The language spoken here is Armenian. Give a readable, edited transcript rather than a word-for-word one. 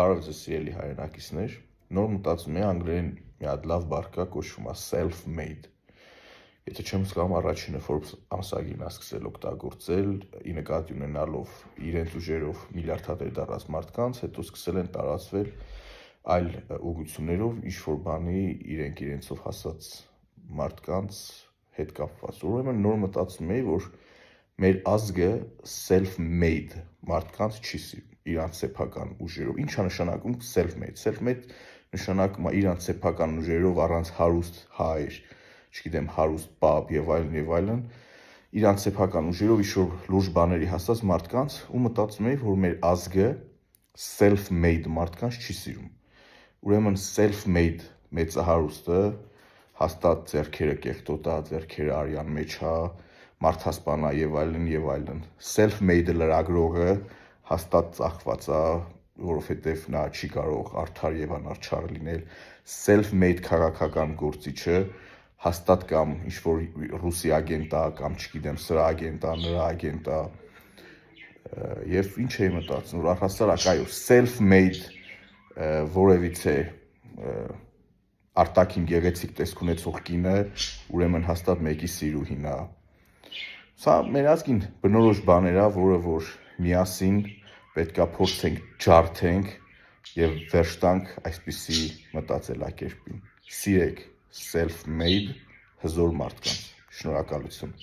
Բարև ձեզ սիրելի հայրենակիցներ, նոր մտածում եմ անգլերեն մի հատ լավ բառ կա, կոչվում է self-made։ Եթե չեմ սխալվում, առաջինը Forbes ամսագիրն է սկսել օգտագործել, ի նկատի ունենալով իրենց ուժերով միլիարդատեր դառած մարդկանց, հետո սկսել են տարածվել այլ ուղղություններով ինչ-որ բանի իրենցով հասած մարդկանց հետ կապված։ Ուրեմն նոր մտածում եմ, որ մեր ազգը self-made մարդկանց չի սիրում, իրանց սեփական ուժերով։ Ինչ է նշանակում self-made։ Self-made նշանակում է իրանց սեփական ուժերով առանց հարուստ հայր, չգիտեմ, հարուստ պապ եւ այլն, իրանց սեփական ուժերով ինչ-որ լուրջ բաների հասած մարդկանց, ու մտածում եմ, որ մեր ազգը self-made մարդկանց չի սիրում։ Ուրեմն self-made մեծահարուստը հաստատ ձեռքերը կեղտոտ է, ձեռքերը արյան մեջ է, մարդասպան է եւ այլն։ Self-made լրագրողը հաստատ ծախված է, որովհետեւ նա չի կարող արդար եւ անարդար լինել։ Self-made քաղաքական գործիչը հաստատ կամ ինչ-որ ռուսի ագենտ է, կամ չգիտեմ, սրա ագենտ է, նրա ագենտ է։ Եվ ինչ էի մտածում, որ առհասարակ այո, self-made որևիցե արտաքին գեղեցիկ տեսք ունեցող կինը, ուրեմն հաստատ մեկի սիրուհին է։ Սա մեր ազգին բնորոշ բաներ է, որը որ միասին պետքա փորձենք ջարդենք եւ վերջ տանք այսպիսի մտածելակերպին։ Սիրեք self-made հզոր մարդկանց։ Շնորհակալություն։